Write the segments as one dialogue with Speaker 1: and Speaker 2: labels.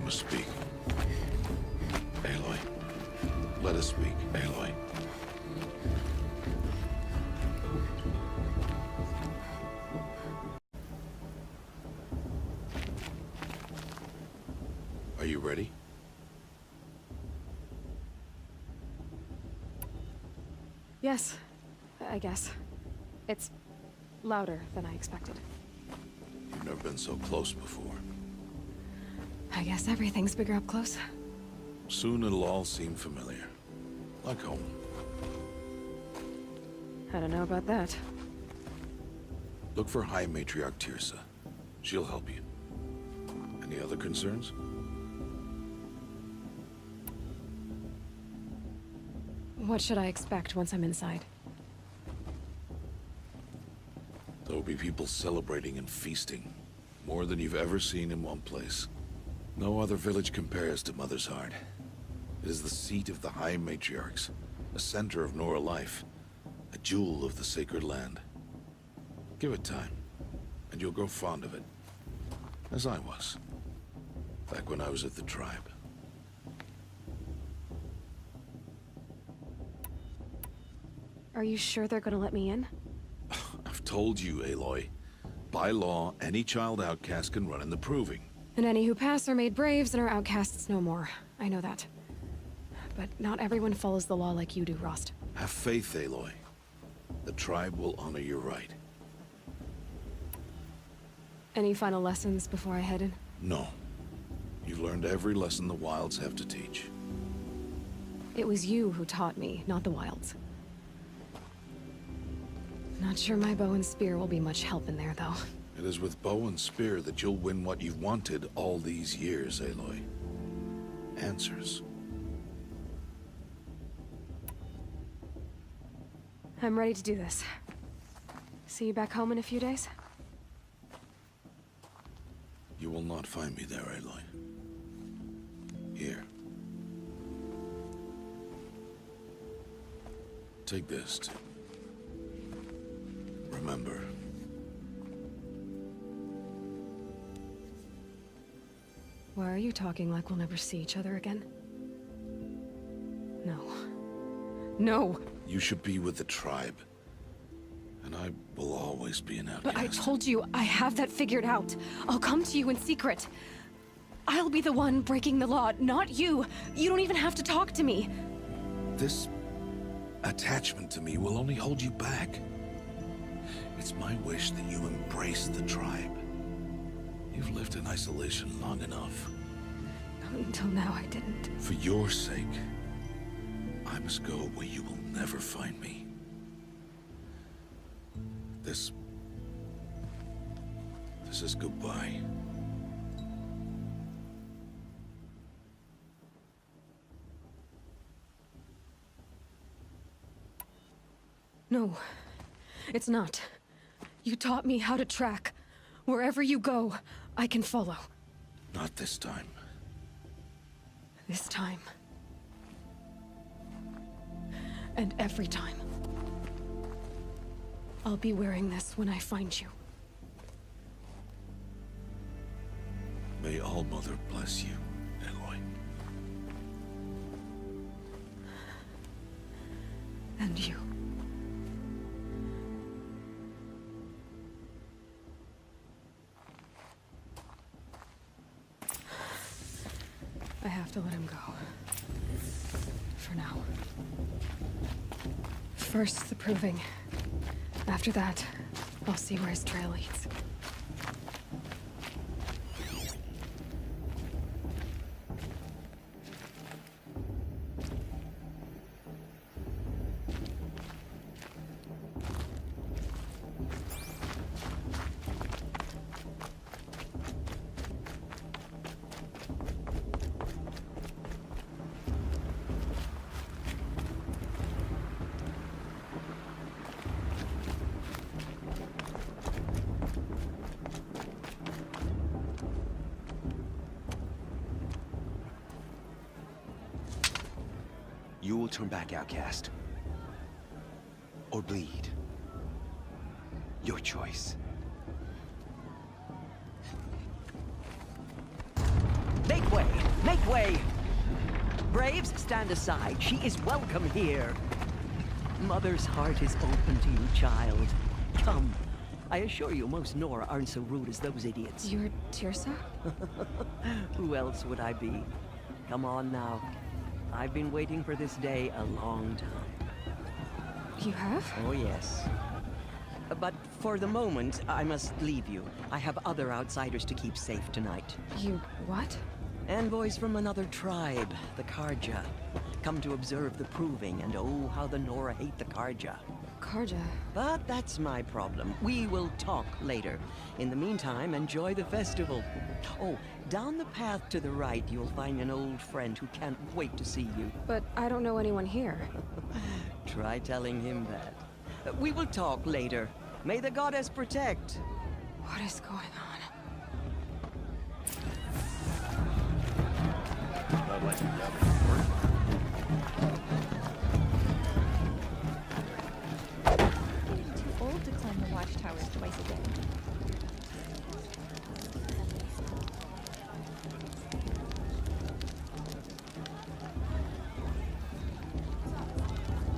Speaker 1: must speak. Aloy. Let us speak, Aloy. Are you ready?
Speaker 2: Yes, I guess. It's louder than I expected.
Speaker 1: You've never been so close before.
Speaker 2: I guess everything's bigger up close.
Speaker 1: Soon it'll all seem familiar. Like home.
Speaker 2: I don't know about that.
Speaker 1: Look for High Matriarch Tirsa. She'll help you. Any other concerns?
Speaker 2: What should I expect once I'm inside?
Speaker 1: There'll be people celebrating and feasting. More than you've ever seen in one place. No other village compares to Mother's Heart. It is the seat of the High Matriarchs, a center of Nora life, a jewel of the sacred land. Give it time, and you'll grow fond of it. As I was, back when I was at the tribe.
Speaker 2: Are you sure they're gonna let me in?
Speaker 1: I've told you, Aloy. By law, any child outcast can run in the Proving.
Speaker 2: And any who pass are made braves and are outcasts no more. I know that. But not everyone follows the law like you do, Rost.
Speaker 1: Have faith, Aloy. The tribe will honor your right.
Speaker 2: Any final lessons before I head in?
Speaker 1: No. You've learned every lesson the Wilds have to teach.
Speaker 2: It was you who taught me, not the Wilds. Not sure my bow and spear will be much help in there, though.
Speaker 1: It is with bow and spear that you'll win what you've wanted all these years, Aloy. Answers.
Speaker 2: I'm ready to do this. See you back home in a few days?
Speaker 1: You will not find me there, Aloy. Here. Take this to remember.
Speaker 2: Why are you talking like we'll never see each other again? No. No!
Speaker 1: You should be with the tribe. And I will always be an outcast.
Speaker 2: But I told you, I have that figured out. I'll come to you in secret. I'll be the one breaking the law, not you. You don't even have to talk to me.
Speaker 1: This attachment to me will only hold you back. It's my wish that you embrace the tribe. You've lived in isolation long enough.
Speaker 2: Until now, I didn't.
Speaker 1: For your sake, I must go where you will never find me. This is goodbye.
Speaker 2: No, it's not. You taught me how to track. Wherever you go, I can follow.
Speaker 1: Not this time.
Speaker 2: This time. And every time. I'll be wearing this when I find you.
Speaker 1: May All-Mother bless you, Aloy.
Speaker 2: And you. I have to let him go. For now. First, the Proving. After that, I'll see where his trail leads.
Speaker 3: You will turn back, outcast. Or bleed. Your choice. Make way! Make way! Braves, stand aside. She is welcome here. Mother's heart is open to you, child. Come. I assure you, most Nora aren't so rude as those idiots.
Speaker 2: You're Tirsa?
Speaker 3: Who else would I be? Come on now. I've been waiting for this day a long time.
Speaker 2: You have?
Speaker 3: Oh, yes. But for the moment, I must leave you. I have other outsiders to keep safe tonight.
Speaker 2: You what?
Speaker 3: Envoys from another tribe, the Karja. Come to observe the proving, and oh, how the Nora hate the Karja.
Speaker 2: Karja.
Speaker 3: But that's my problem. We will talk later. In the meantime, enjoy the festival. Oh, down the path to the right, you'll find an old friend who can't wait to see you.
Speaker 2: But I don't know anyone here.
Speaker 3: Try telling him that. We will talk later. May the goddess protect.
Speaker 2: What is going on?
Speaker 4: Too old to climb the watchtowers twice a day.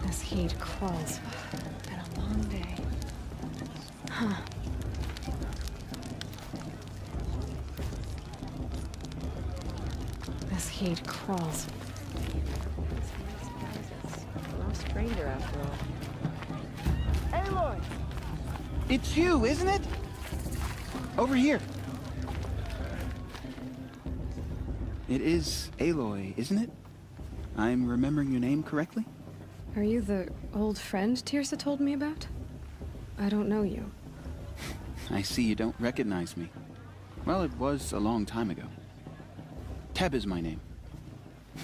Speaker 2: This heat crawls. Been a long day. Huh. This heat crawls.
Speaker 4: No stranger after all.
Speaker 5: Aloy! It's you, isn't it? Over here. It is Aloy, isn't it? I'm remembering your name correctly?
Speaker 2: Are you the old friend Tirsa told me about? I don't know you.
Speaker 5: I see you don't recognize me. Well, it was a long time ago. Teb is my name.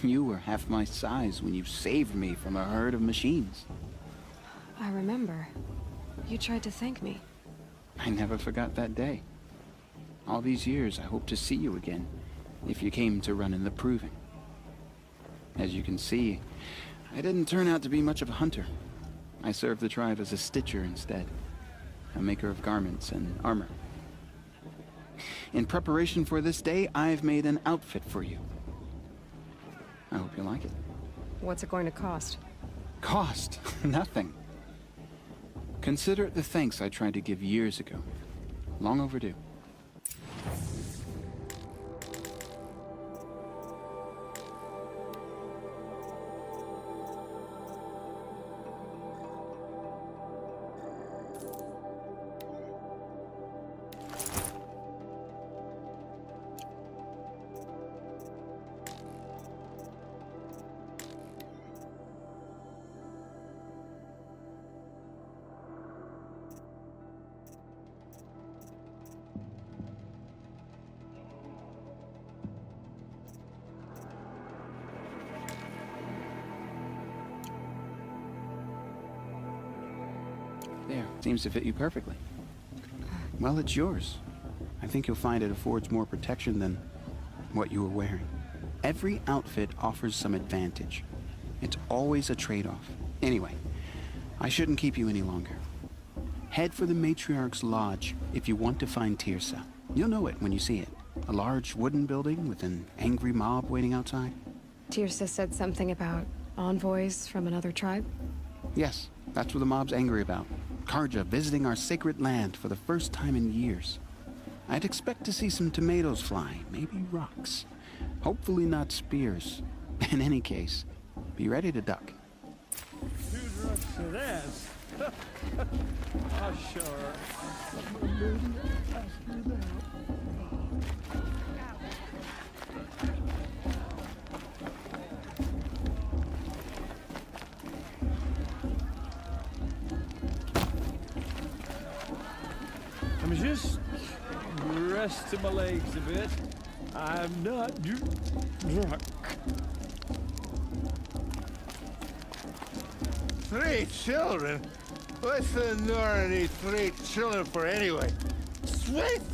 Speaker 5: You were half my size when you saved me from a herd of machines.
Speaker 2: I remember. You tried to thank me.
Speaker 5: I never forgot that day. All these years, I hope to see you again, if you came to run in the proving. As you can see, I didn't turn out to be much of a hunter. I served the tribe as a stitcher instead, a maker of garments and armor. In preparation for this day, I've made an outfit for you. I hope you like it.
Speaker 2: What's it going to cost?
Speaker 5: Cost? Nothing. Consider it the thanks I tried to give years ago. Long overdue. There, seems to fit you perfectly. Well, it's yours. I think you'll find it affords more protection than what you were wearing. Every outfit offers some advantage. It's always a trade-off. Anyway, I shouldn't keep you any longer. Head for the Matriarch's Lodge if you want to find Tirsa. You'll know it when you see it. A large wooden building with an angry mob waiting outside.
Speaker 2: Tirsa said something about envoys from another tribe?
Speaker 5: Yes, that's what the mob's angry about. Karja visiting our sacred land for the first time in years. I'd expect to see some tomatoes fly, maybe rocks. Hopefully not spears. In any case, be ready to duck.
Speaker 6: 2 drugs to this. Oh, sure. I'm just resting my legs a bit. I'm not drunk.
Speaker 7: 3 children? What's the Nora need 3 children for anyway? Swayful!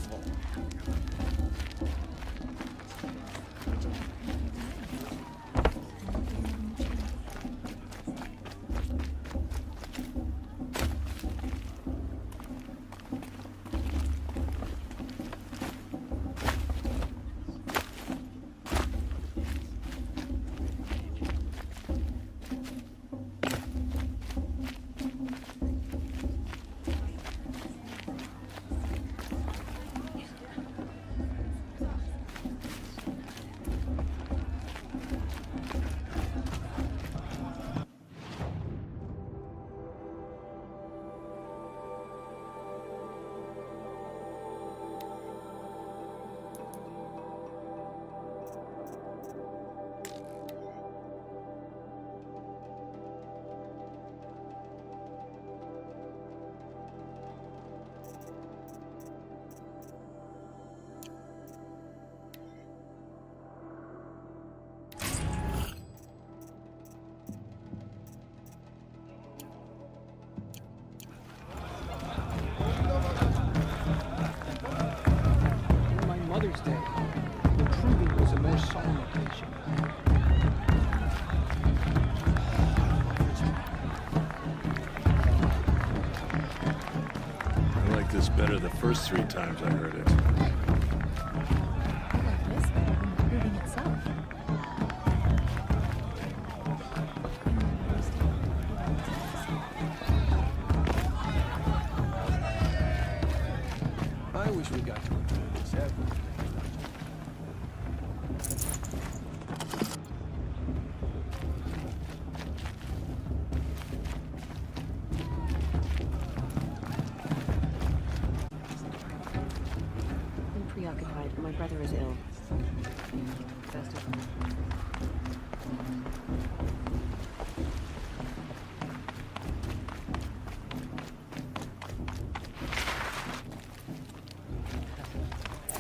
Speaker 1: I like this better the first 3 times I heard it.
Speaker 4: I like this better than the proving itself.
Speaker 6: I wish we got to enjoy this every day.
Speaker 8: I'm preoccupied. My brother is ill. Best of luck.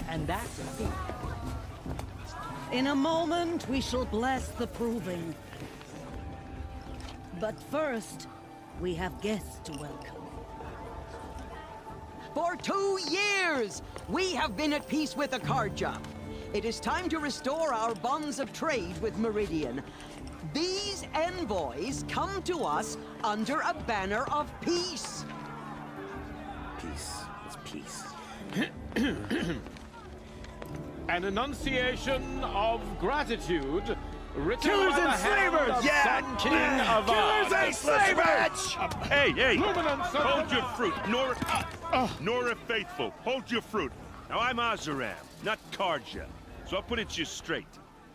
Speaker 3: And that's a feat. In a moment, we shall bless the proving. But first, we have guests to welcome. For 2 years, we have been at peace with Akarja. It is time to restore our bonds of trade with Meridian. These envoys come to us under a banner of peace.
Speaker 9: Peace. It's peace.
Speaker 6: An enunciation of gratitude written
Speaker 9: Killers
Speaker 6: by the
Speaker 9: and
Speaker 6: hand
Speaker 9: slavers!
Speaker 6: of
Speaker 9: Yeah!
Speaker 6: Sun King of
Speaker 9: Killers and slavers!
Speaker 10: Hey, hey!
Speaker 6: Luminance of
Speaker 10: Hold
Speaker 6: the-
Speaker 10: your fruit, Nora Faithful. Hold your fruit. Now I'm Azaram, not Karja, so I'll put it to you straight.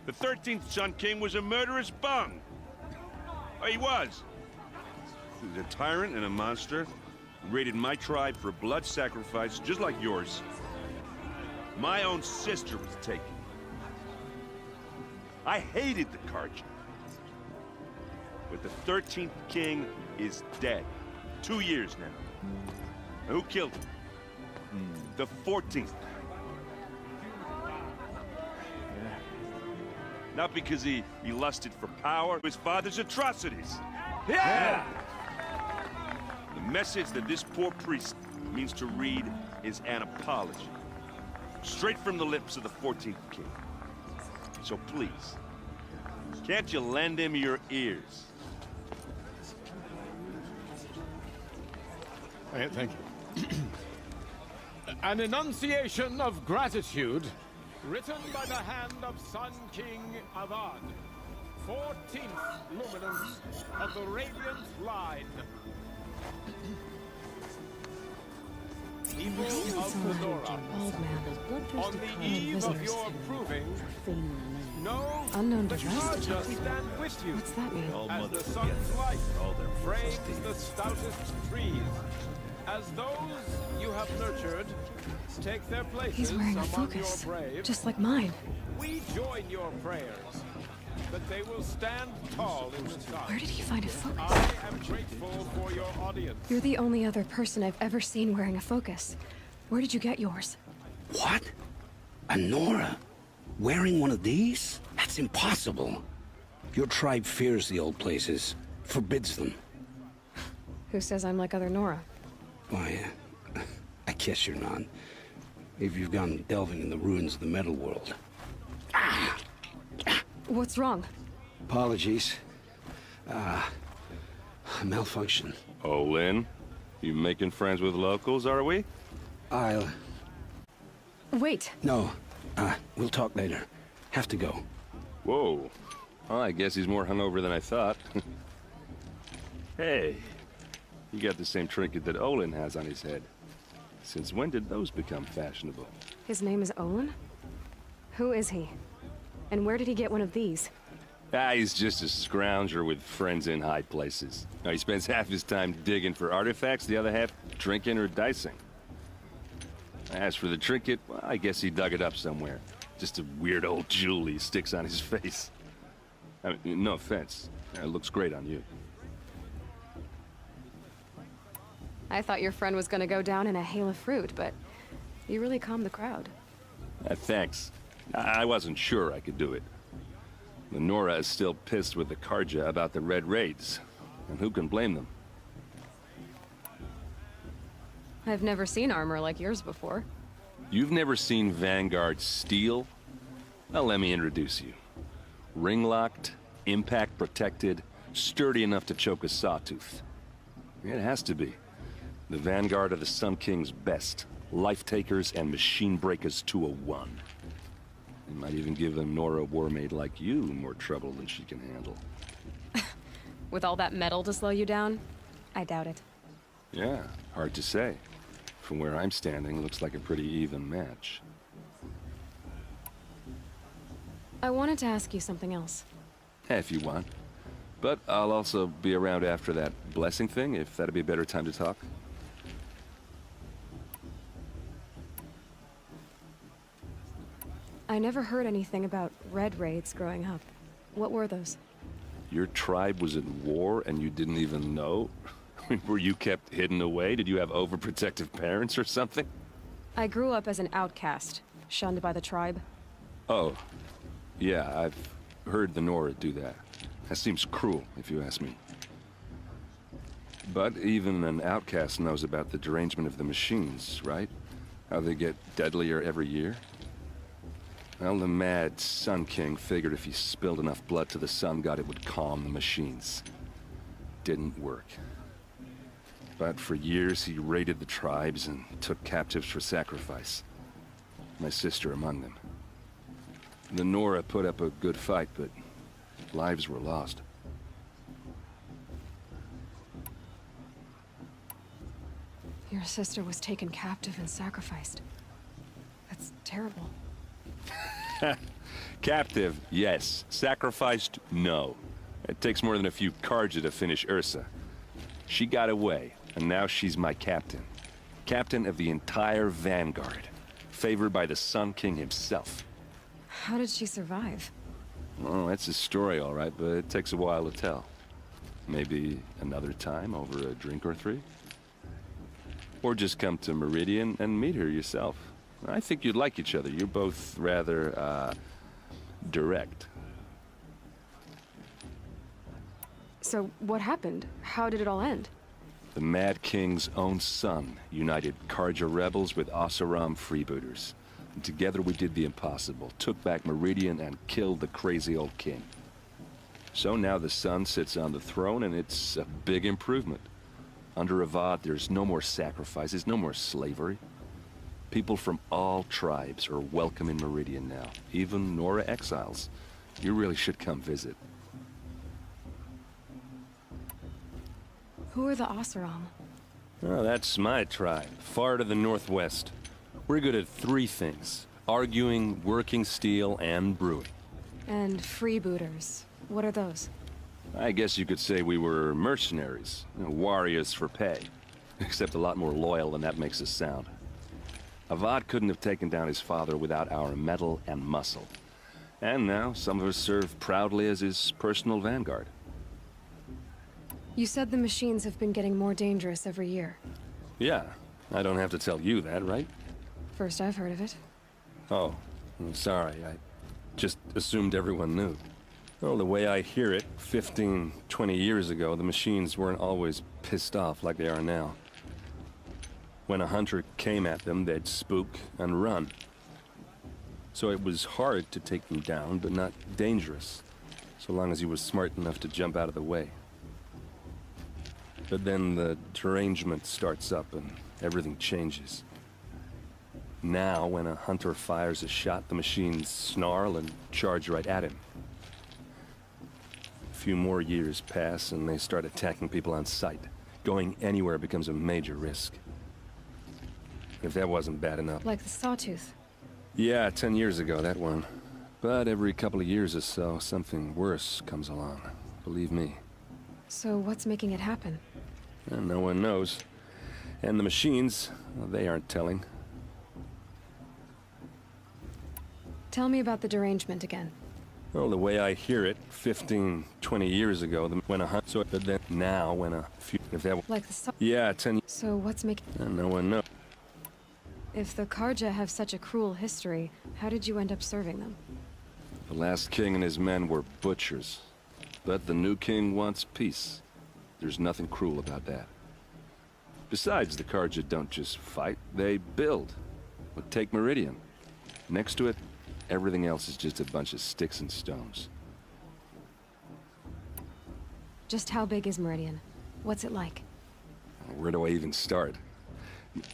Speaker 10: The 13th Sun King was a murderous bung. Oh, he was. He was a tyrant and a monster. He raided my tribe for blood sacrifice, just like yours. My own sister was taken. I hated the Karja. But the 13th king is dead. 2 years now. Now, who killed him? The 14th. Not because he lusted for power, his father's atrocities.
Speaker 9: Yeah!
Speaker 10: The message that this poor priest means to read is an apology. Straight from the lips of the 14th king. So please, can't you lend him your ears?
Speaker 6: Thank you. An enunciation of gratitude written by the hand of Sun King Avad, 14th luminance of the Radiant Line. People of Fedora, on the eve of your proving, know
Speaker 2: Unknown
Speaker 6: that
Speaker 2: device
Speaker 6: Karja
Speaker 2: detected.
Speaker 6: stand with you
Speaker 2: What's that mean?
Speaker 6: as the sun's light frames the stoutest trees. As those you have nurtured take their places
Speaker 2: He's wearing a
Speaker 6: among
Speaker 2: focus,
Speaker 6: your braves,
Speaker 2: just like mine.
Speaker 6: we join your prayers that they will stand tall in the sun.
Speaker 2: Where did he find a focus?
Speaker 6: I am grateful for your audience.
Speaker 2: You're the only other person I've ever seen wearing a focus. Where did you get yours?
Speaker 9: What? A Nora? Wearing one of these? That's impossible. Your tribe fears the old places, forbids them.
Speaker 2: Who says I'm like other Nora?
Speaker 9: Why, I guess you're not. If you've gone delving in the ruins of the metal world.
Speaker 2: What's wrong?
Speaker 9: Apologies. A malfunction.
Speaker 10: Oh, Lynn, you making friends with locals, are we?
Speaker 9: I'll...
Speaker 2: Wait.
Speaker 9: No. We'll talk later. Have to go.
Speaker 10: Whoa. Well, I guess he's more hungover than I thought. Hey, you got the same trinket that Olin has on his head. Since when did those become fashionable?
Speaker 2: His name is Olin? Who is he? And where did he get one of these?
Speaker 10: He's just a scrounger with friends in high places. Now, he spends half his time digging for artifacts, the other half drinking or dicing. As for the trinket, well, I guess he dug it up somewhere. Just a weird old jewel he sticks on his face. I mean, no offense. It looks great on you.
Speaker 2: I thought your friend was gonna go down in a hail of fruit, but you really calmed the crowd.
Speaker 10: Thanks. I wasn't sure I could do it. The Nora is still pissed with the Karja about the Red Raids. And who can blame them?
Speaker 2: I've never seen armor like yours before.
Speaker 10: You've never seen Vanguard steel?
Speaker 11: Well, let me introduce you. Ring-locked, impact-protected, sturdy enough to choke a sawtooth. It has to be. The vanguard of the Sun King's best. Life-takers and machine breakers to a one. They might even give a Nora warmaid like you more trouble than she can handle.
Speaker 2: With all that metal to slow you down? I doubt it.
Speaker 11: Yeah, hard to say. From where I'm standing, looks like a pretty even match.
Speaker 2: I wanted to ask you something else.
Speaker 11: If you want. But I'll also be around after that blessing thing, if that'd be a better time to talk.
Speaker 2: I never heard anything about red raids growing up. What were those?
Speaker 11: Your tribe was at war and you didn't even know? Were you kept hidden away? Did you have overprotective parents or something?
Speaker 2: I grew up as an outcast, shunned by the tribe.
Speaker 11: Oh, yeah, I've heard the Nora do that. That seems cruel, if you ask me. But even an outcast knows about the derangement of the machines, right? How they get deadlier every year? Well, the mad Sun King figured if he spilled enough blood to the Sun God, it would calm the machines. Didn't work. But for years, he raided the tribes and took captives for sacrifice. My sister among them. The Nora put up a good fight, but lives were lost.
Speaker 2: Your sister was taken captive and sacrificed. That's terrible.
Speaker 11: Captive, yes. Sacrificed, no. It takes more than a few Karja to finish Ursa. She got away, and now she's my captain. Captain of the entire Vanguard. Favored by the Sun King himself.
Speaker 2: How did she survive?
Speaker 11: Well, that's a story, all right, but it takes a while to tell. Maybe another time over a drink or three? Or just come to Meridian and meet her yourself. I think you'd like each other. You're both rather, direct.
Speaker 2: So, what happened? How did it all end?
Speaker 11: The Mad King's own son united Karja rebels with Oseram freebooters. And together we did the impossible, took back Meridian and killed the crazy old king. So now the son sits on the throne and it's a big improvement. Under Avad, there's no more sacrifices, no more slavery. People from all tribes are welcome in Meridian now, even Nora exiles. You really should come visit.
Speaker 2: Who are the Oseram?
Speaker 11: Oh, that's my tribe, far to the northwest. We're good at three things: arguing, working steel, and brewing.
Speaker 2: And freebooters. What are those?
Speaker 11: I guess you could say we were mercenaries, warriors for pay. Except a lot more loyal than that makes us sound. Avad couldn't have taken down his father without our metal and muscle. And now, some of us serve proudly as his personal vanguard.
Speaker 2: You said the machines have been getting more dangerous every year.
Speaker 11: Yeah, I don't have to tell you that, right?
Speaker 2: First I've heard of it.
Speaker 11: Oh, I'm sorry. I just assumed everyone knew. Well, the way I hear it, 15, 20 years ago, the machines weren't always pissed off like they are now. When a hunter came at them, they'd spook and run. So it was hard to take them down, but not dangerous, so long as he was smart enough to jump out of the way. But then the derangement starts up and everything changes. Now, when a hunter fires a shot, the machines snarl and charge right at him. A few more years pass and they start attacking people on sight. Going anywhere becomes a major risk. If that wasn't bad enough.
Speaker 2: Like the Sawtooth.
Speaker 11: Yeah, 10 years ago, that one. But every couple of years or so, something worse comes along. Believe me.
Speaker 2: So what's making it happen?
Speaker 11: And no one knows. And the machines, well, they aren't telling.
Speaker 2: Tell me about the derangement again.
Speaker 11: Well, the way I hear it, 15, 20 years ago, when a hunt, so but then now, when a few, if that,
Speaker 2: Like the
Speaker 11: yeah, 10,
Speaker 2: So what's making...
Speaker 11: and no one knows.
Speaker 2: If the Karja have such a cruel history, how did you end up serving them?
Speaker 11: The last king and his men were butchers. But the new king wants peace. There's nothing cruel about that. Besides, the Karja don't just fight, they build. But take Meridian. Next to it, Everything else is just a bunch of sticks and stones.
Speaker 2: Just how big is Meridian? What's it like?
Speaker 11: Where do I even start?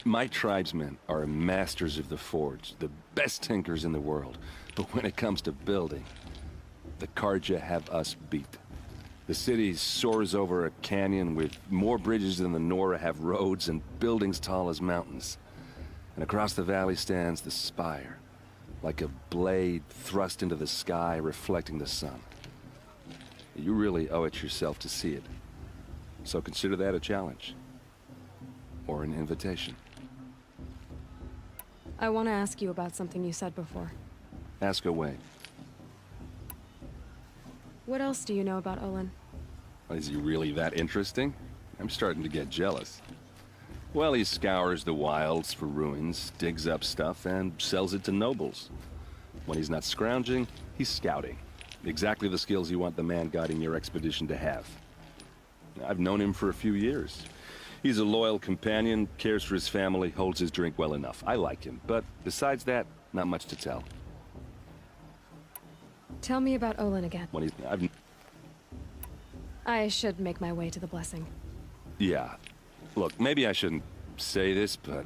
Speaker 11: My tribesmen are masters of the forge, the best tinkers in the world. But when it comes to building, the Karja have us beat. The city soars over a canyon with more bridges than the Nora have roads and buildings tall as mountains. And across the valley stands the spire, like a blade thrust into the sky reflecting the sun. You really owe it yourself to see it. So consider that a challenge. Or an invitation.
Speaker 2: I want to ask you about something you said before.
Speaker 11: Ask away.
Speaker 2: What else do you know about Olin?
Speaker 11: Is he really that interesting? I'm starting to get jealous. Well, he scours the wilds for ruins, digs up stuff, and sells it to nobles. When he's not scrounging, he's scouting. Exactly the skills you want the man guiding your expedition to have. I've known him for a few years. He's a loyal companion, cares for his family, holds his drink well enough. I like him, but besides that, not much to tell.
Speaker 2: Tell me about Olin again.
Speaker 11: When
Speaker 2: I should make my way to the blessing.
Speaker 11: Yeah. Look, maybe I shouldn't say this, but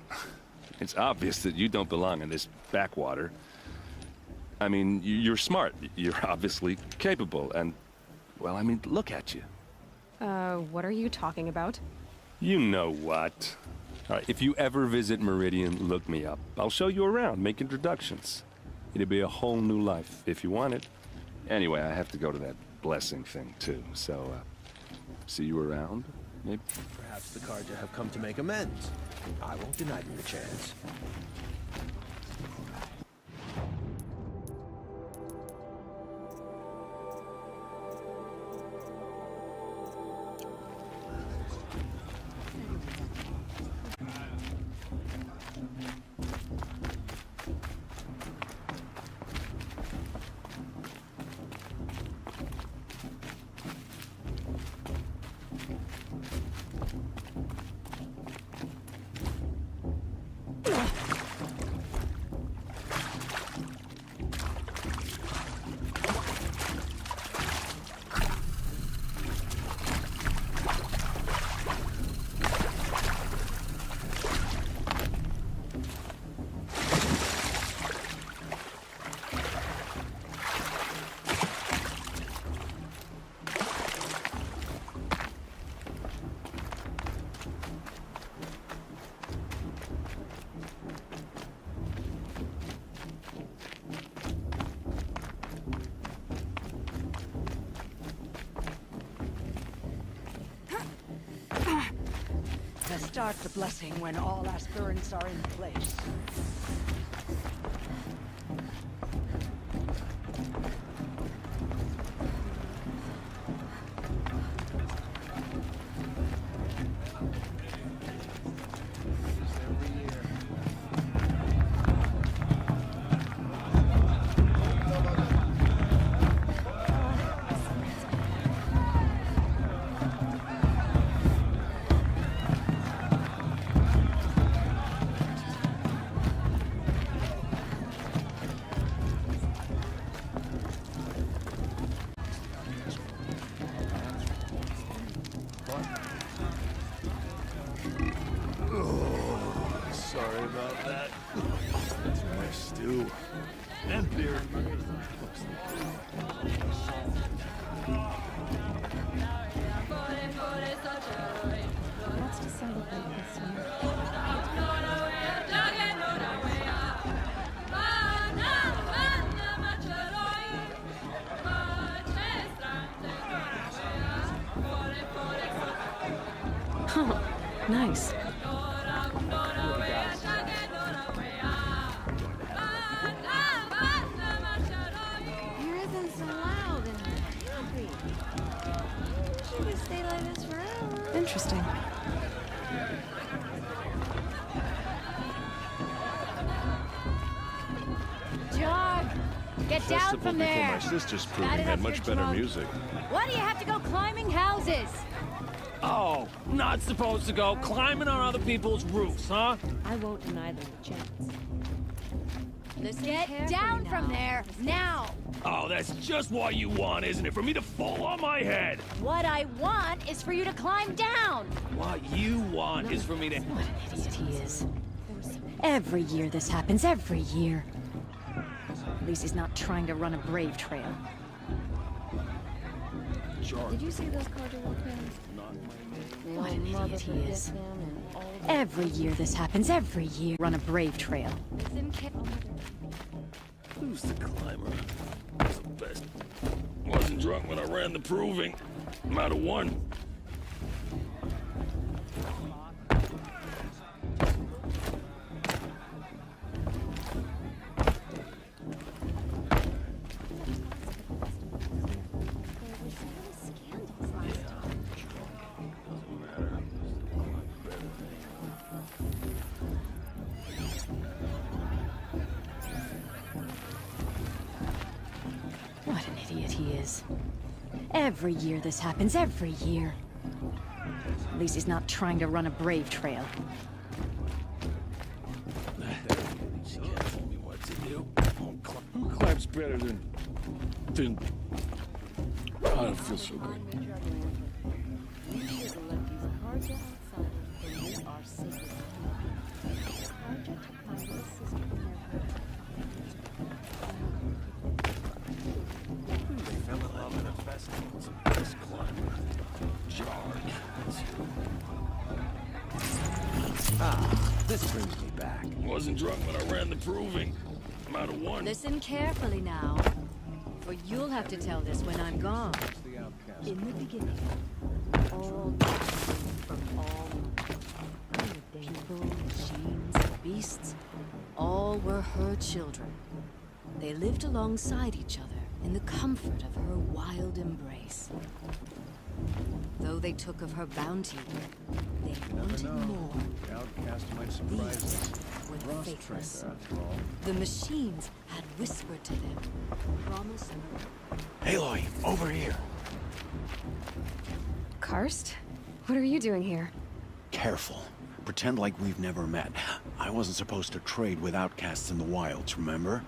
Speaker 11: it's obvious that you don't belong in this backwater. I mean, you're smart. You're obviously capable, and, well, I mean, look at you.
Speaker 2: What are you talking about?
Speaker 11: You know what. All right, if you ever visit Meridian, look me up. I'll show you around, make introductions. It'll be a whole new life, if you want it. Anyway, I have to go to that blessing thing, too, so, see you around, maybe?
Speaker 12: Perhaps the Karja have come to make amends. I won't deny them the chance.
Speaker 3: Start the blessing when all aspirants are in place.
Speaker 7: Sorry about that. That's my stew. And beer.
Speaker 4: What's to celebrate this year?
Speaker 2: Nice.
Speaker 4: Your rhythm's so loud and happy. She could stay like this forever.
Speaker 2: Interesting.
Speaker 13: Jog! Get down
Speaker 10: Festival
Speaker 13: from
Speaker 10: before
Speaker 13: there!
Speaker 10: my sister's proving
Speaker 13: Got it
Speaker 10: had
Speaker 13: up
Speaker 10: much
Speaker 13: your
Speaker 10: better
Speaker 13: trunk.
Speaker 10: music.
Speaker 13: Why do you have to go climbing houses?
Speaker 14: Oh, not supposed to go climbing on other people's roofs, huh?
Speaker 8: I won't deny them the chance.
Speaker 13: Get down from there, now!
Speaker 14: Oh, that's just what you want, isn't it? For me to fall on my head!
Speaker 13: What I want is for you to climb down!
Speaker 14: What you want is for me to...
Speaker 2: What an idiot he is. Every year this happens, every year. At least he's not trying to run a brave trail.
Speaker 4: Did you see those cardiac pins?
Speaker 2: What an idiot he is. Every year this happens, every year. Run a brave trail.
Speaker 14: Who's the climber? Who's the best? Wasn't drunk when I ran the proving. I'm out of one.
Speaker 2: What an idiot he is. Every year this happens, every year. At least he's not trying to run a brave trail.
Speaker 14: She can't tell me what to do. Who climbs better than... I don't feel so good.
Speaker 4: You should let these carja outsiders believe our secret. Carja took my little sister and their
Speaker 14: They fell in love at a festival. It's the best climber. Jarg.
Speaker 12: Ah, this brings me back.
Speaker 14: Wasn't drunk when I ran the proving. I'm out of one.
Speaker 13: Listen carefully now, for you'll have to tell this when I'm gone. In the beginning, all from all people, machines, beasts, all were her children. They lived alongside each other in the comfort of her wild embrace. Though they took of her bounty, they wanted more.
Speaker 12: The outcast might surprise us.
Speaker 13: These were the
Speaker 12: Frost
Speaker 13: faithless.
Speaker 12: trader, after all.
Speaker 13: The machines had whispered to them, promise.
Speaker 5: Aloy, over here.
Speaker 2: Karst? What are you doing here?
Speaker 5: Careful. Pretend like we've never met. I wasn't supposed to trade with outcasts in the wilds, remember?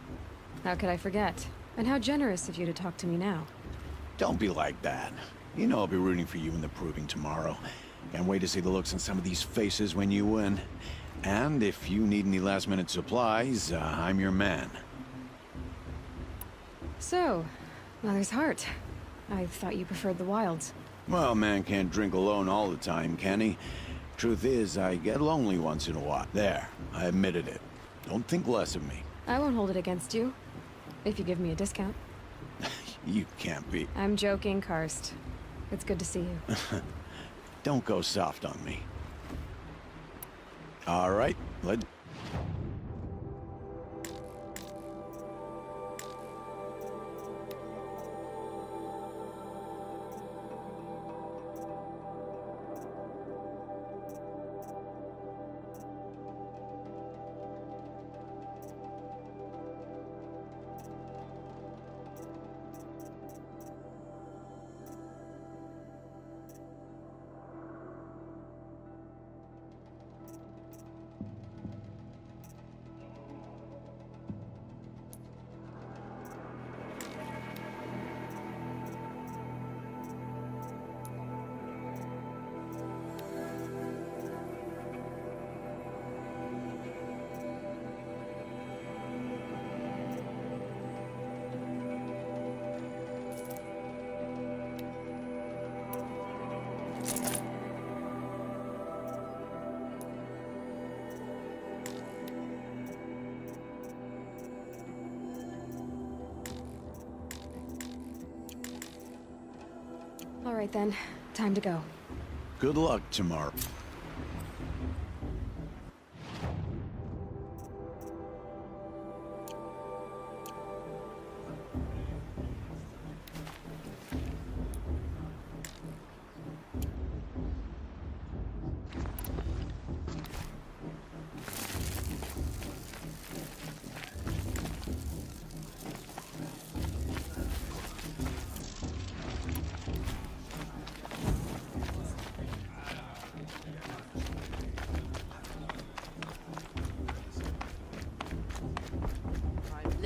Speaker 2: How could I forget? And how generous of you to talk to me now.
Speaker 5: Don't be like that. You know I'll be rooting for you in the proving tomorrow. Can't wait to see the looks on some of these faces when you win. And if you need any last-minute supplies, I'm your man.
Speaker 2: So, Mother's Heart. I thought you preferred the wilds.
Speaker 5: Well, man can't drink alone all the time, can he? Truth is, I get lonely once in a while. There, I admitted it. Don't think less of me.
Speaker 2: I won't hold it against you. If you give me a discount.
Speaker 5: You can't be.
Speaker 2: I'm joking, Karst. It's good to see you.
Speaker 5: Don't go soft on me. All right, let's...
Speaker 2: All right then, time to go.
Speaker 5: Good luck tomorrow.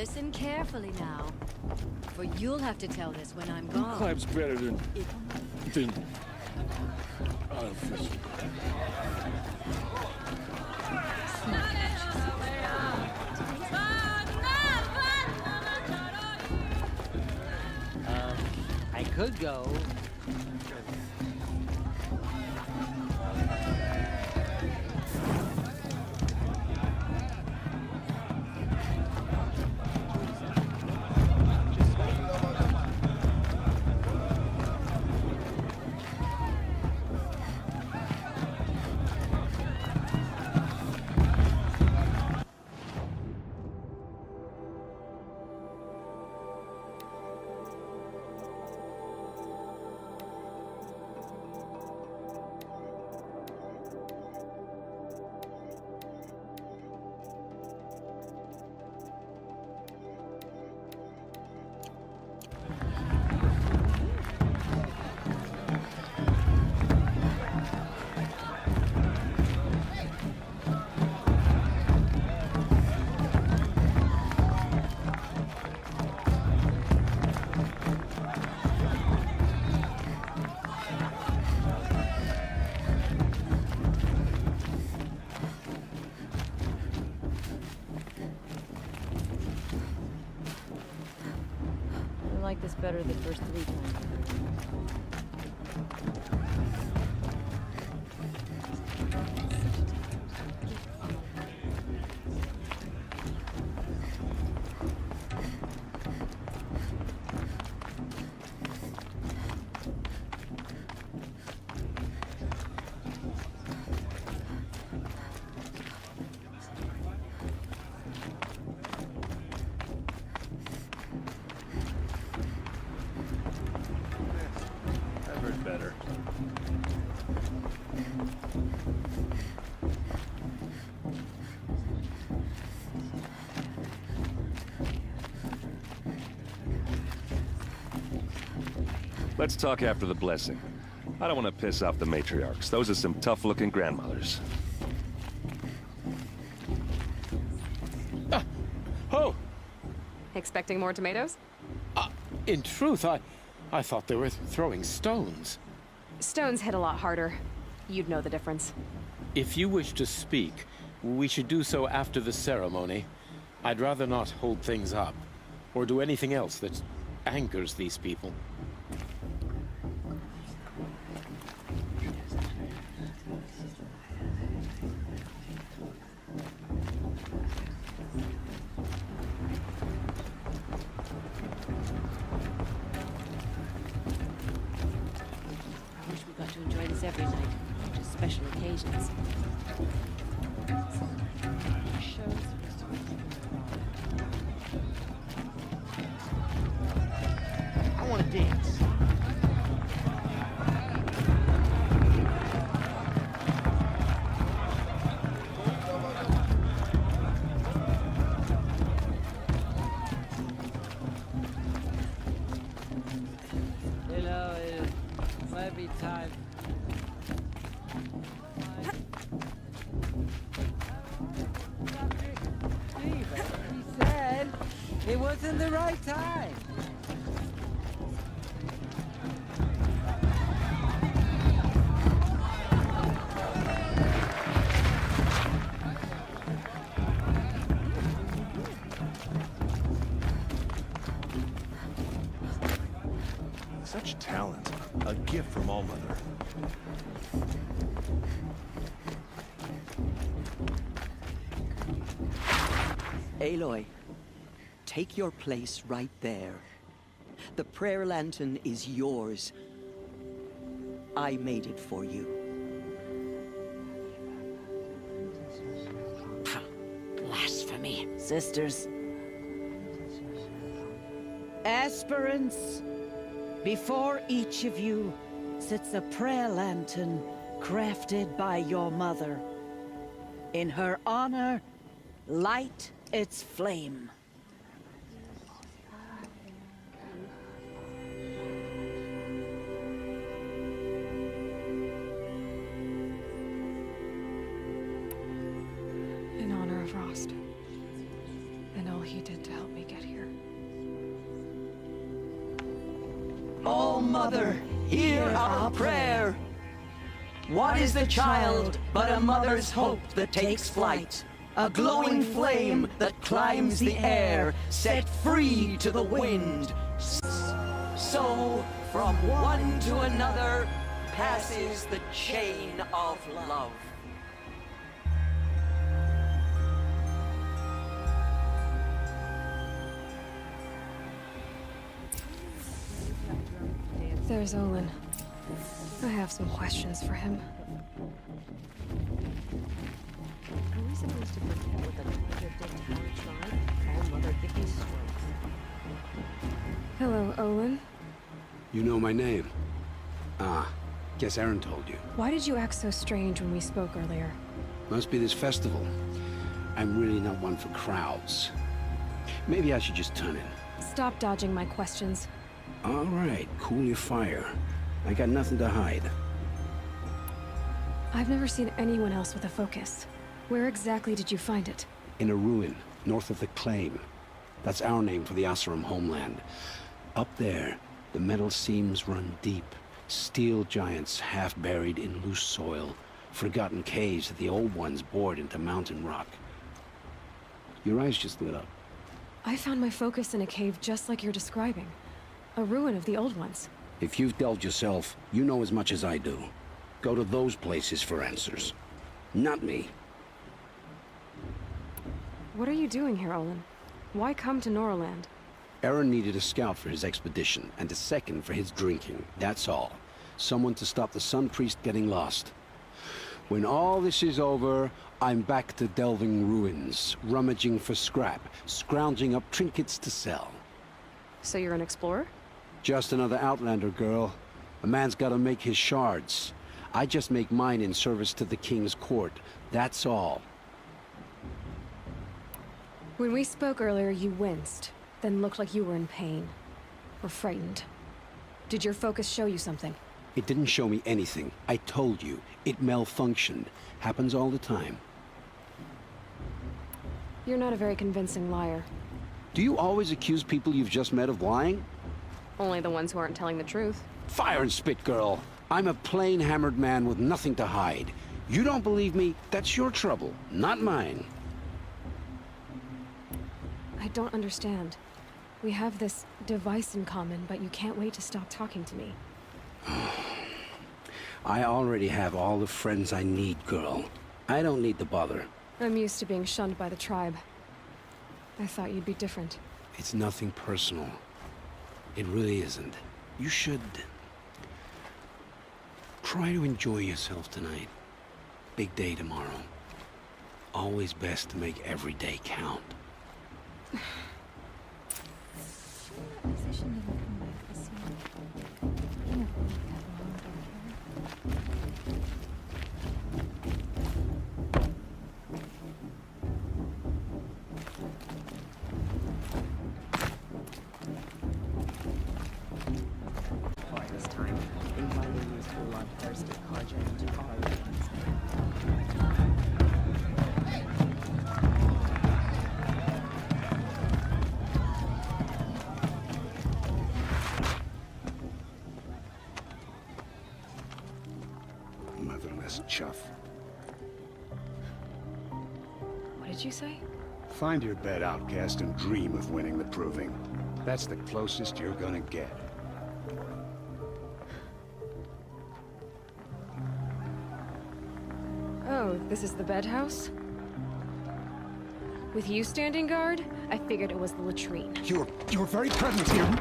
Speaker 13: Listen carefully now, for you'll have to tell this when I'm gone.
Speaker 14: Climb's better than artificial.
Speaker 15: I could go.
Speaker 8: I like this better the first 3 times.
Speaker 12: I've heard better.
Speaker 11: Let's talk after the blessing. I don't want to piss off the matriarchs. Those are some tough-looking grandmothers.
Speaker 6: Oh!
Speaker 2: Expecting more tomatoes?
Speaker 6: In truth, I thought they were throwing stones.
Speaker 2: Stones hit a lot harder. You'd know the difference.
Speaker 6: If you wish to speak, we should do so after the ceremony. I'd rather not hold things up, or do anything else that angers these people.
Speaker 8: I wish we got to enjoy this every night, just special occasions.
Speaker 15: I want to dance.
Speaker 16: Hello, might be time. He said it wasn't the right time.
Speaker 12: Such talent. A gift from All-Mother.
Speaker 3: Aloy, take your place right there. The prayer lantern is yours. I made it for you.
Speaker 15: Blasphemy.
Speaker 16: Sisters. Aspirants, before each of you sits a prayer lantern crafted by your mother. In her honor, light its flame.
Speaker 2: In honor of Rost and all he he did to help me get here.
Speaker 3: Oh, Mother, hear our prayer. What is the child but a mother's hope that takes flight? A glowing flame that climbs the air, set free to the wind. So, from one to another, passes the chain of love.
Speaker 2: There's Olin. I have some questions for him.
Speaker 4: Are we supposed to forget what the Conjure did to our tribe? Call Mother Vicky's strength.
Speaker 2: Hello, Olin.
Speaker 9: You know my name? Ah, guess Aaron told you.
Speaker 2: Why did you act so strange when we spoke earlier?
Speaker 9: Must be this festival. I'm really not one for crowds. Maybe I should just turn in.
Speaker 2: Stop dodging my questions.
Speaker 9: All right, cool your fire. I got nothing to hide.
Speaker 2: I've never seen anyone else with a focus. Where exactly did you find it?
Speaker 9: In a ruin, north of the Claim. That's our name for the Oseram homeland. Up there, the metal seams run deep. Steel giants half buried in loose soil. Forgotten caves that the old ones bored into mountain rock. Your eyes just lit up.
Speaker 2: I found my focus in a cave just like you're describing. A ruin of the old ones.
Speaker 9: If you've delved yourself, you know as much as I do. Go to those places for answers. Not me.
Speaker 2: What are you doing here, Olin? Why come to Noraland?
Speaker 9: Aaron needed a scout for his expedition, and a second for his drinking. That's all. Someone to stop the Sun Priest getting lost. When all this is over, I'm back to delving ruins, rummaging for scrap, scrounging up trinkets to sell.
Speaker 2: So you're an explorer?
Speaker 9: Just another Outlander, girl. A man's gotta make his shards. I just make mine in service to the King's court. That's all.
Speaker 2: When we spoke earlier, you winced, then looked like you were in pain. Or frightened. Did your focus show you something?
Speaker 9: It didn't show me anything. I told you. It malfunctioned. Happens all the time.
Speaker 2: You're not a very convincing liar.
Speaker 9: Do you always accuse people you've just met of lying?
Speaker 2: Only the ones who aren't telling the truth.
Speaker 9: Fire and spit, girl. I'm a plain hammered man with nothing to hide. You don't believe me? That's your trouble, not mine.
Speaker 2: I don't understand. We have this device in common, but you can't wait to stop talking to me.
Speaker 9: I already have all the friends I need, girl. I don't need the bother.
Speaker 2: I'm used to being shunned by the tribe. I thought you'd be different.
Speaker 9: It's nothing personal. It really isn't. You should try to enjoy yourself tonight. Big day tomorrow. Always best to make every day count.
Speaker 4: This time, inviting these bloodthirsty Carja into our lands.
Speaker 7: Motherless chuff.
Speaker 2: What did you say?
Speaker 7: Find your bed, outcast, and dream of winning the proving. That's the closest you're gonna get.
Speaker 2: Oh, this is the bed house? With you standing guard, I figured it was the latrine.
Speaker 7: Your very presence here.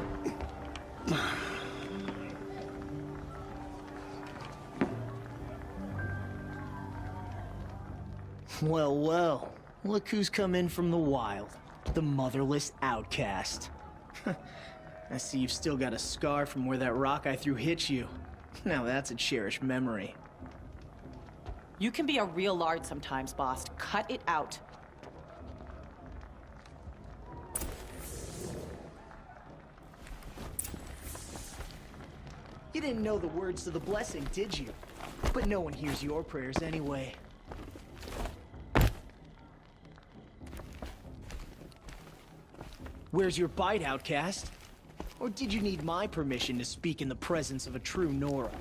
Speaker 17: Well, well. Look who's come in from the wild. The motherless outcast. I see you've still got a scar from where that rock I threw hit you. Now that's a cherished memory.
Speaker 18: You can be a real lard sometimes, boss. Cut it out.
Speaker 17: You didn't know the words to the blessing, did you? But no one hears your prayers anyway. Where's your bite, outcast? Or did you need my permission to speak in the presence of a true Nora?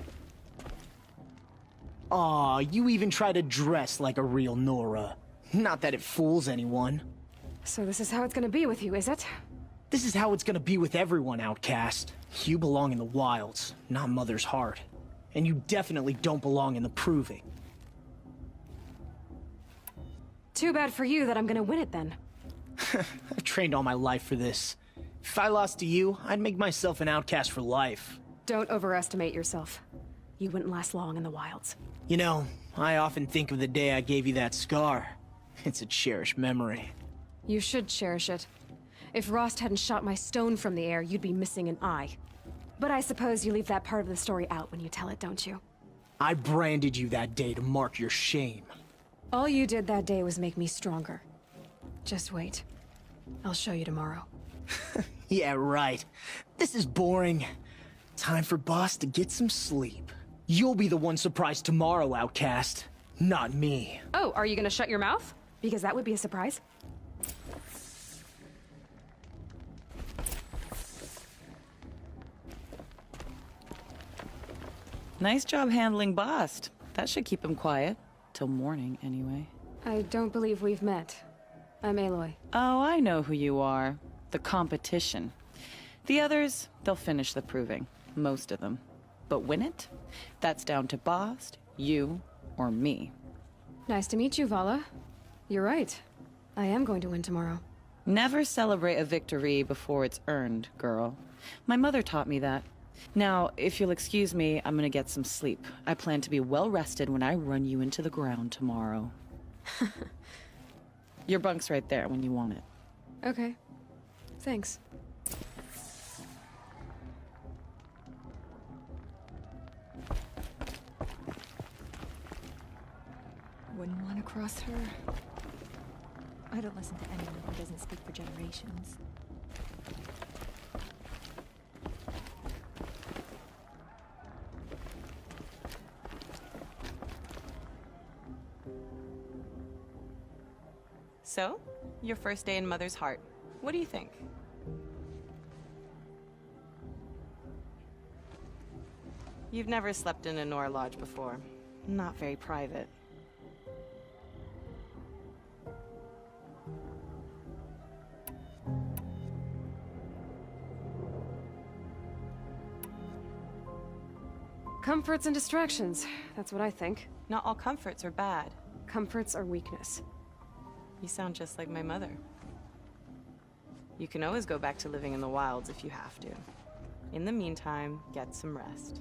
Speaker 17: Aw, you even try to dress like a real Nora. Not that it fools anyone.
Speaker 2: So this is how it's gonna be with you, is it?
Speaker 17: This is how it's gonna be with everyone, outcast. You belong in the wilds, not Mother's heart. And you definitely don't belong in the proving.
Speaker 2: Too bad for you that I'm gonna win it then.
Speaker 17: I've trained all my life for this. If I lost to you, I'd make myself an outcast for life.
Speaker 2: Don't overestimate yourself. You wouldn't last long in the wilds.
Speaker 17: You know, I often think of the day I gave you that scar. It's a cherished memory.
Speaker 2: You should cherish it. If Rost hadn't shot my stone from the air, you'd be missing an eye. But I suppose you leave that part of the story out when you tell it, don't you?
Speaker 17: I branded you that day to mark your shame.
Speaker 2: All you did that day was make me stronger. Just wait. I'll show you tomorrow.
Speaker 17: Yeah, right. This is boring. Time for Boss to get some sleep. You'll be the one surprised tomorrow, outcast. Not me.
Speaker 2: Oh, are you gonna shut your mouth? Because that would be a surprise.
Speaker 18: Nice job handling Bast. That should keep him quiet. Till morning, anyway.
Speaker 2: I don't believe we've met. I'm Aloy.
Speaker 18: Oh, I know who you are. The competition. The others, they'll finish the proving. Most of them. But win it? That's down to Bast, you, or me.
Speaker 2: Nice to meet you, Vala. You're right. I am going to win tomorrow.
Speaker 18: Never celebrate a victory before it's earned, girl. My mother taught me that. Now, if you'll excuse me, I'm gonna get some sleep. I plan to be well rested when I run you into the ground tomorrow. Your bunk's right there when you want it.
Speaker 2: Okay. Thanks.
Speaker 19: Wouldn't want to cross her. I don't listen to anyone who doesn't speak for generations.
Speaker 18: So, your first day in Mother's heart. What do you think? You've never slept in a Nora lodge before. Not very private.
Speaker 2: Comforts and distractions. That's what I think.
Speaker 18: Not all comforts are bad.
Speaker 2: Comforts are weakness.
Speaker 18: You sound just like my mother. You can always go back to living in the wilds if you have to. In the meantime, get some rest.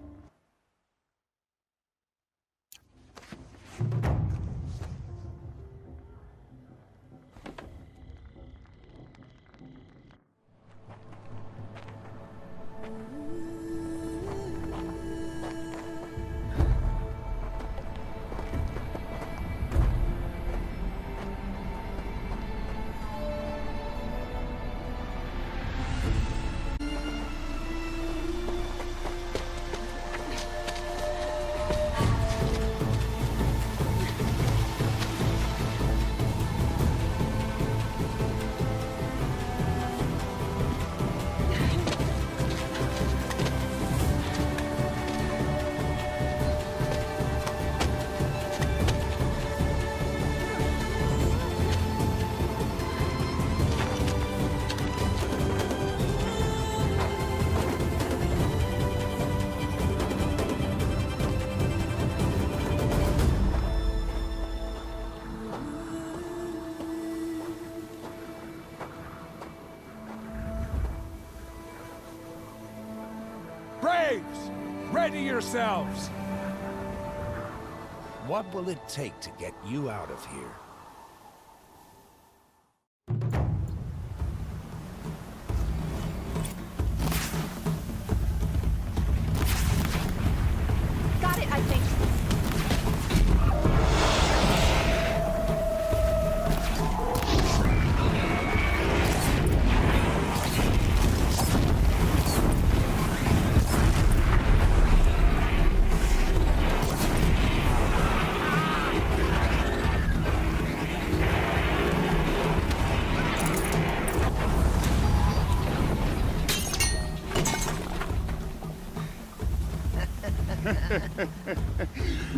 Speaker 20: Braves! Ready yourselves!
Speaker 21: What will it take to get you out of here?
Speaker 2: Got it, I think.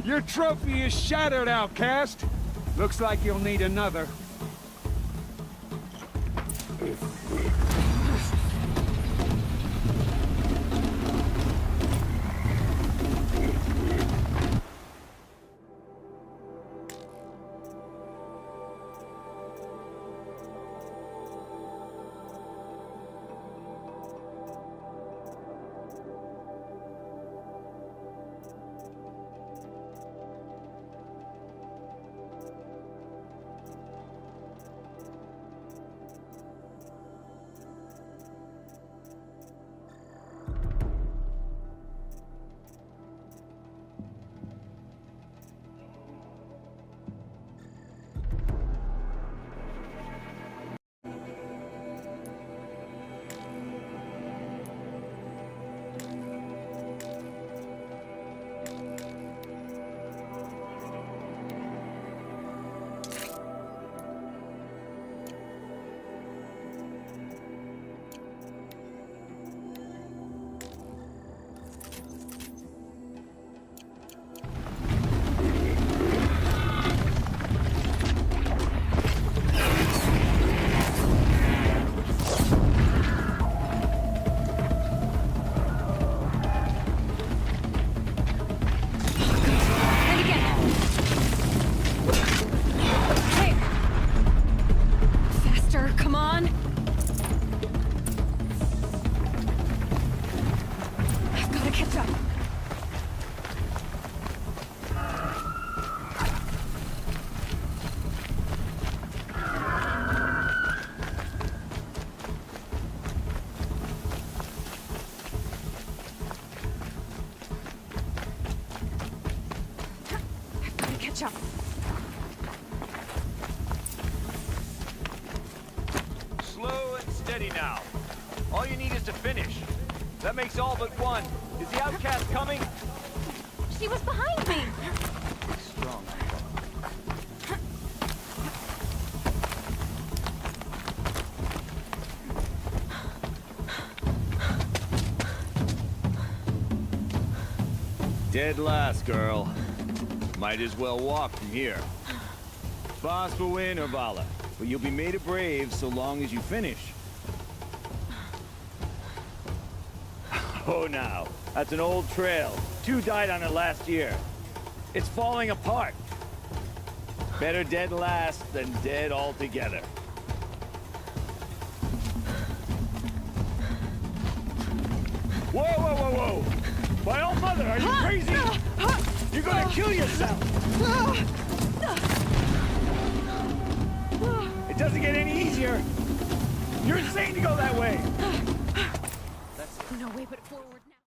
Speaker 20: Your trophy is shattered, outcast. Looks like you'll need another.
Speaker 1: Slow and steady now. All you need is to finish. That makes all but one. Is the outcast coming?
Speaker 2: She was behind me!
Speaker 1: Strong. Dead last, girl. Might as well walk from here. Boss will win or Vala, but you'll be made a brave so long as you finish. Oh, now. That's an old trail. 2 died on it last year. It's falling apart. Better dead last than dead altogether. Whoa, whoa, whoa, whoa! My old mother, are you crazy? You're gonna kill yourself! It doesn't get any easier! You're insane to go that way!
Speaker 2: No way but forward now.